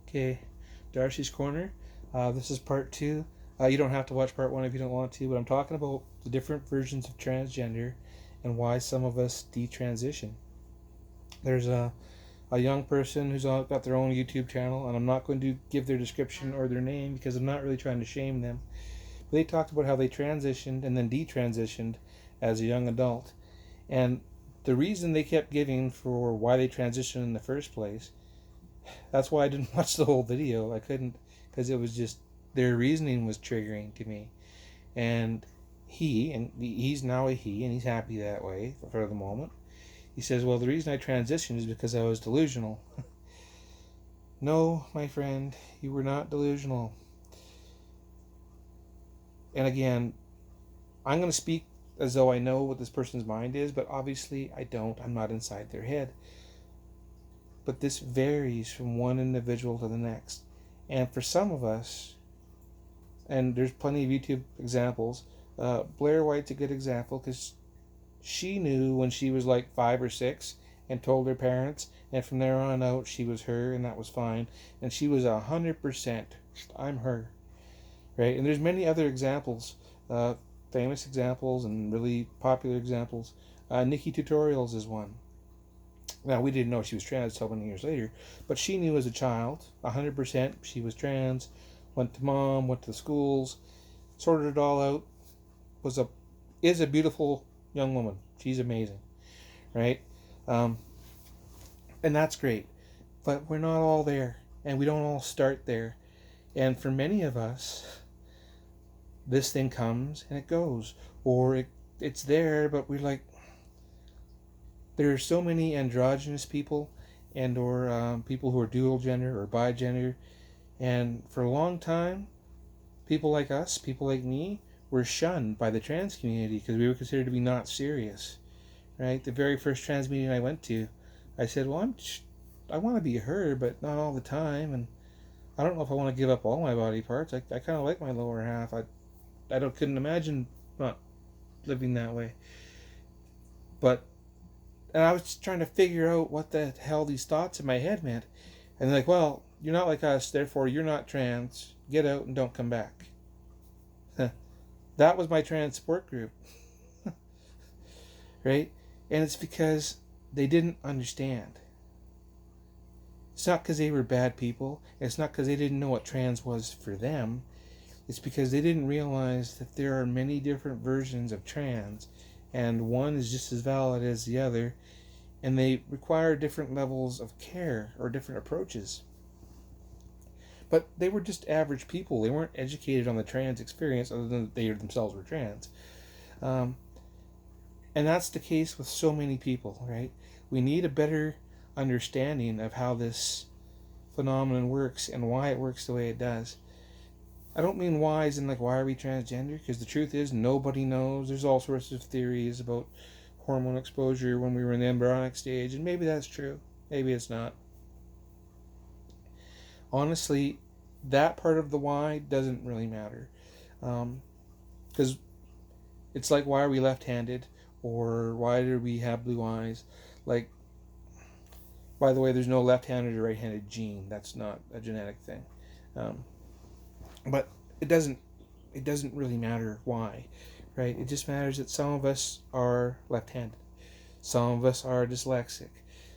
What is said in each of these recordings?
Okay, Darci's Corner. This is part two. You don't have to watch part one if you don't want to, but I'm talking about the different versions of transgender and why some of us detransition. There's a young person who's got their own YouTube channel, and I'm not going to give their description or their name because I'm not really trying to shame them. But they talked about how they transitioned and then detransitioned as a young adult. And the reason they kept giving for why they transitioned in the first place, that's why I didn't watch the whole video. I couldn't, because it was just, their reasoning was triggering to me. And he's now a he, and he's happy that way for the moment. He says, well, the reason I transitioned is because I was delusional. No, my friend, you were not delusional. And again, I'm going to speak as though I know what this person's mind is, but obviously I don't. I'm not inside their head. But this varies from one individual to the next. And for some of us, and there's plenty of YouTube examples, Blair White's a good example because she knew when she was like 5 or 6 and told her parents, and from there on out she was her, and that was fine. And she was 100%, I'm her, right? And there's many other examples, famous examples and really popular examples. Nikki Tutorials is one. Now, we didn't know she was trans until many years later, but she knew as a child, 100%, she was trans, went to mom, went to the schools, sorted it all out, is a beautiful young woman. She's amazing, right? Um, and that's great. But we're not all there, and we don't all start there. And for many of us, this thing comes and it goes, or it's there, but we're like, there are so many androgynous people and or people who are dual gender or bi-gender, and for a long time people like us, people like me, were shunned by the trans community because we were considered to be not serious, right? The very first trans meeting I went to, I said, well, I want to be her, but not all the time, and I don't know if I want to give up all my body parts. I kind of like my lower half. Couldn't imagine not living that way. But and I was just trying to figure out what the hell these thoughts in my head meant. And they're like, well, you're not like us, therefore you're not trans. Get out and don't come back. That was my trans support group. Right? And it's because they didn't understand. It's not because they were bad people. It's not because they didn't know what trans was for them. It's because they didn't realize that there are many different versions of trans, and one is just as valid as the other, and they require different levels of care or different approaches. But they were just average people. They weren't educated on the trans experience other than they themselves were trans. And that's the case with so many people, right? We need a better understanding of how this phenomenon works and why it works the way it does. I don't mean why as in like why are we transgender, because the truth is nobody knows. There's all sorts of theories about hormone exposure when we were in the embryonic stage, and maybe that's true, maybe it's not. Honestly, that part of the why doesn't really matter, because it's like, why are we left-handed, or why do we have blue eyes? Like, by the way, there's no left-handed or right-handed gene. That's not a genetic thing. But it doesn't really matter why, right? It just matters that some of us are left-handed, some of us are dyslexic,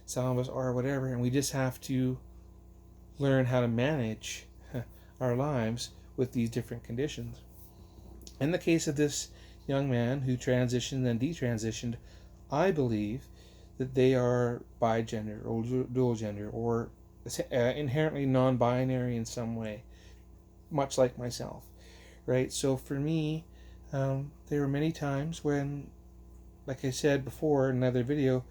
some of us are whatever, and we just have to learn how to manage our lives with these different conditions. In the case of this young man who transitioned and detransitioned, I believe that they are bi-gender or dual gender or inherently non-binary in some way, much like myself, right? So for me, there were many times when, like I said before in another video,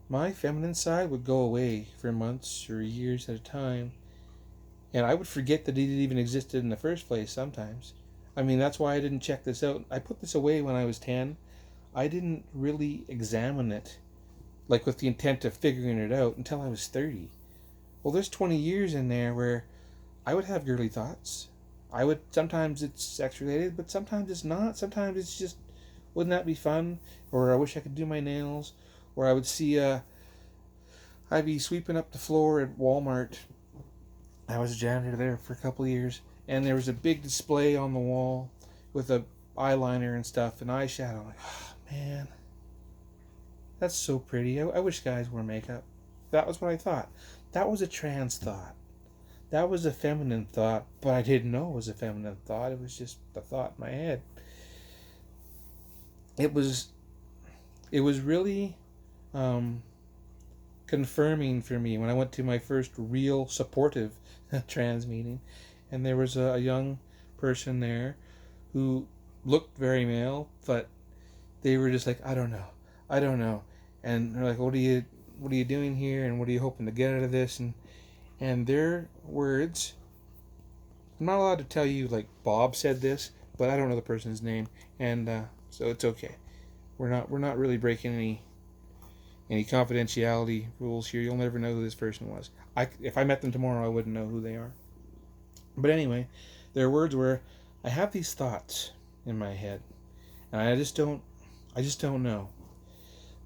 my feminine side would go away for months or years at a time, and I would forget that it even existed in the first place sometimes. I mean, that's why I didn't check this out. I put this away when I was 10. I didn't really examine it, like with the intent of figuring it out, until I was 30. Well, there's 20 years in there where I would have girly thoughts. Sometimes it's sex related, but sometimes it's not. Sometimes it's just, wouldn't that be fun? Or I wish I could do my nails. Or I would see, I'd be sweeping up the floor at Walmart, I was a janitor there for a couple of years, and there was a big display on the wall with a eyeliner and stuff and eyeshadow. I'm like, oh, man, that's so pretty. I wish guys wore makeup. That was what I thought. That was a trans thought. That was a feminine thought, but I didn't know it was a feminine thought. It was just a thought in my head. It was really confirming for me when I went to my first real supportive trans meeting, and there was a young person there who looked very male, but they were just like, I don't know, and they're like, what are you doing here, and what are you hoping to get out of this, and their words. I'm not allowed to tell you like Bob said this, but I don't know the person's name, and so it's okay. We're not really breaking any confidentiality rules here. You'll never know who this person was. If I met them tomorrow, I wouldn't know who they are. But anyway, their words were, I have these thoughts in my head, and I just don't know.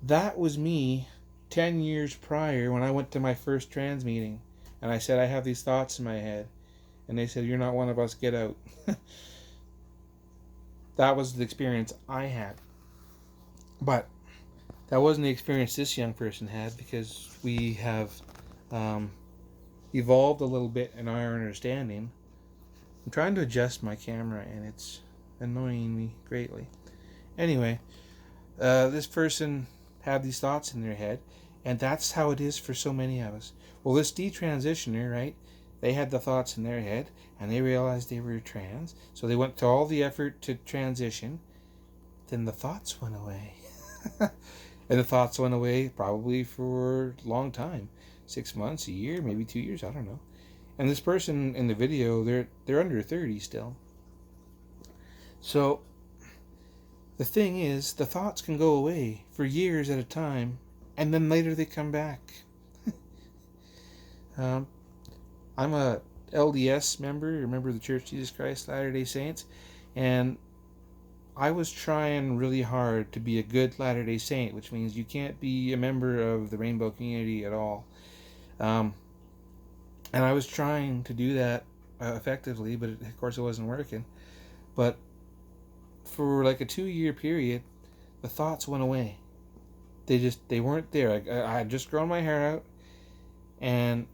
That was me 10 years prior when I went to my first trans meeting, and I said, I have these thoughts in my head, and they said, you're not one of us, get out. That was the experience I had. But that wasn't the experience this young person had, because we have evolved a little bit in our understanding. I'm trying to adjust my camera, and it's annoying me greatly. Anyway, this person had these thoughts in their head, and that's how it is for so many of us. Well, this detransitioner, right, they had the thoughts in their head, and they realized they were trans, so they went to all the effort to transition. Then the thoughts went away. And the thoughts went away probably for a long time. 6 months, a year, maybe 2 years, I don't know. And this person in the video, they're under 30 still. So the thing is, the thoughts can go away for years at a time, and then later they come back. I'm a LDS member, a member of the Church of Jesus Christ Latter-day Saints, and I was trying really hard to be a good Latter-day Saint, which means you can't be a member of the rainbow community at all. And I was trying to do that effectively, but of course it wasn't working. But for like a 2-year period, the thoughts went away. They weren't there. I had just grown my hair out, and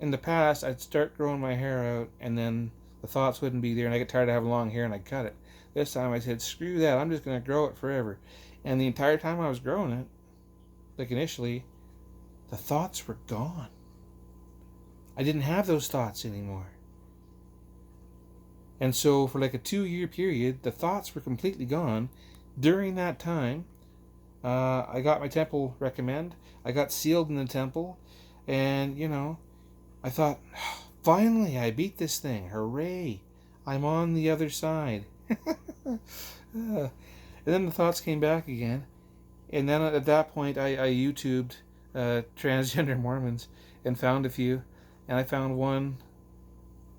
in the past I'd start growing my hair out, and then the thoughts wouldn't be there, and I get tired of having long hair, and I'd cut it. This time I said, screw that, I'm just going to grow it forever. And the entire time I was growing it, like initially, the thoughts were gone. I didn't have those thoughts anymore. And so for like a 2-year period, the thoughts were completely gone. During that time, I got my temple recommend. I got sealed in the temple. And, I thought, finally, I beat this thing. Hooray. I'm on the other side. And then the thoughts came back again. And then at that point, I YouTubed transgender Mormons and found a few. And I found one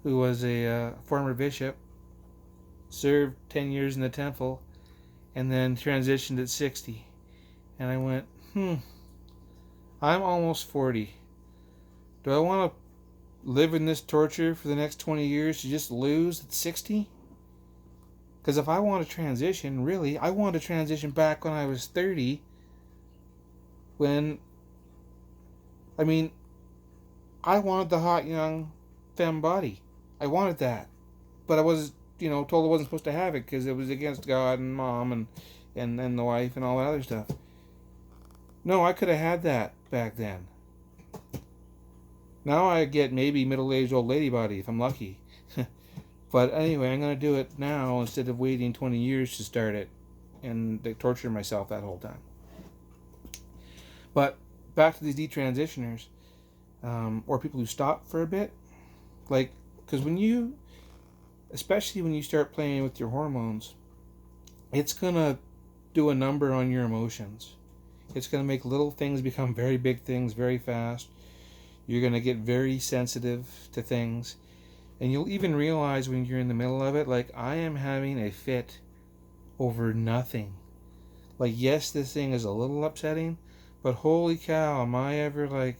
who was a former bishop, served 10 years in the temple, and then transitioned at 60. And I went, I'm almost 40. Do I want to live in this torture for the next 20 years to just lose at 60? Because if I want to transition, really, I want to transition back when I was 30. I wanted the hot young femme body. I wanted that. But I was, told I wasn't supposed to have it because it was against God and mom and the wife and all that other stuff. No, I could have had that back then. Now I get maybe middle-aged old lady body if I'm lucky. But anyway, I'm going to do it now instead of waiting 20 years to start it and torture myself that whole time. But back to these detransitioners, or people who stop for a bit. Because especially when you start playing with your hormones, it's going to do a number on your emotions. It's going to make little things become very big things very fast. You're going to get very sensitive to things. And you'll even realize when you're in the middle of it, like, I am having a fit over nothing. Like, yes, this thing is a little upsetting, but holy cow, am I ever,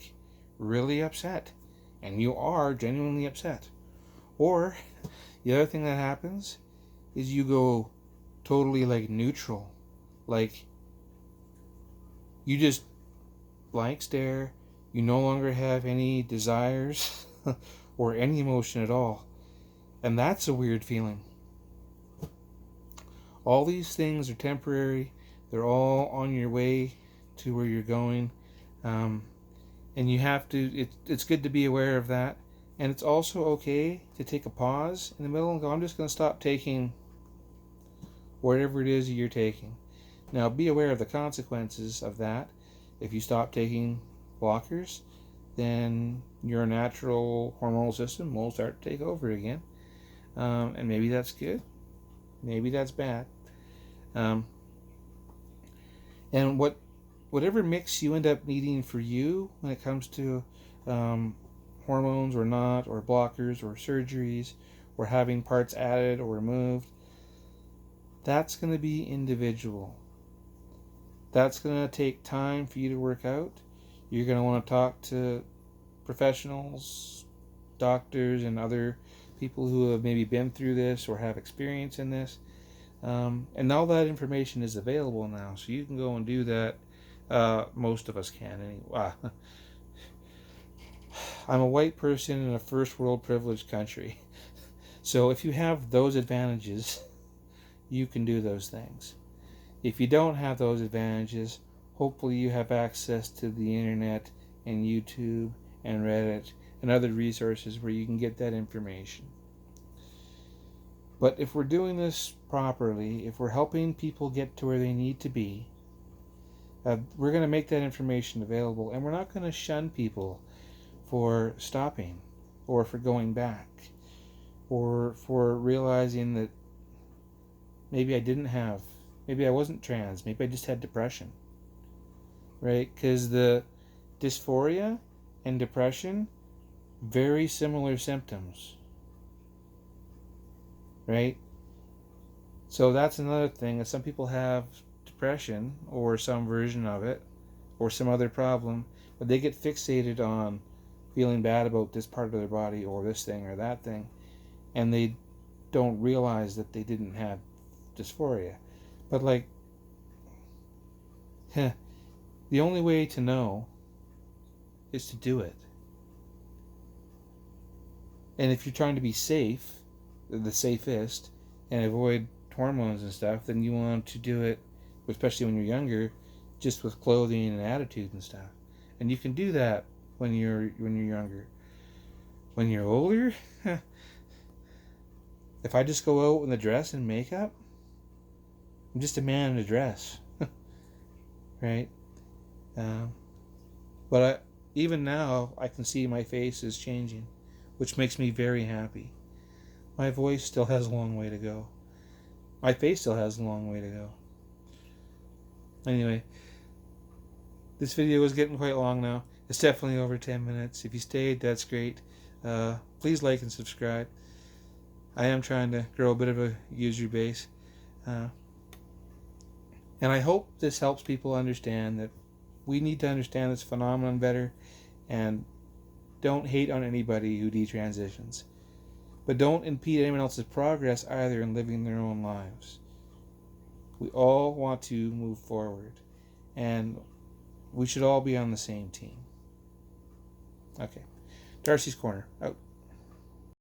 really upset? and you are genuinely upset. Or the other thing that happens is you go totally like neutral, like you just blank stare. You no longer have any desires or any emotion at all. And that's a weird feeling. All these things are temporary. They're all on your way to where you're going. Um, and you have to, it's good to be aware of that. And it's also okay to take a pause in the middle and go, I'm just going to stop taking whatever it is you're taking. Now, be aware of the consequences of that. If you stop taking blockers, then your natural hormonal system will start to take over again. And maybe that's good. Maybe that's bad. And whatever mix you end up needing for you when it comes to hormones or not, or blockers or surgeries, or having parts added or removed, that's going to be individual. That's going to take time for you to work out. You're going to want to talk to professionals, doctors, and other people who have maybe been through this or have experience in this. And all that information is available now, so you can go and do that. Most of us can anyway. I'm a white person in a first world privileged country. So if you have those advantages, you can do those things. If you don't have those advantages, hopefully you have access to the internet and YouTube and Reddit and other resources where you can get that information. But if we're doing this properly, if we're helping people get to where they need to be, we're going to make that information available, and we're not going to shun people for stopping or for going back or for realizing that maybe I wasn't trans, maybe I just had depression, right? Because the dysphoria and depression, very similar symptoms, right? So that's another thing. Some people have depression or some version of it or some other problem, but they get fixated on feeling bad about this part of their body or this thing or that thing, and they don't realize that they didn't have dysphoria. But like, the only way to know is to do it. And if you're trying to be safe, the safest, and avoid hormones and stuff, then you want to do it, especially when you're younger, just with clothing and attitude and stuff. And you can do that when you're younger. When you're older, if I just go out in a dress and makeup, I'm just a man in a dress, right? But even now, I can see my face is changing, which makes me very happy. My voice still has a long way to go. My face still has a long way to go. Anyway, this video is getting quite long now. It's definitely over 10 minutes. If you stayed, that's great. Please like and subscribe. I am trying to grow a bit of a user base. And I hope this helps people understand that we need to understand this phenomenon better, and don't hate on anybody who detransitions. But don't impede anyone else's progress either in living their own lives. We all want to move forward, and we should all be on the same team. Okay. Darci's Corner, out.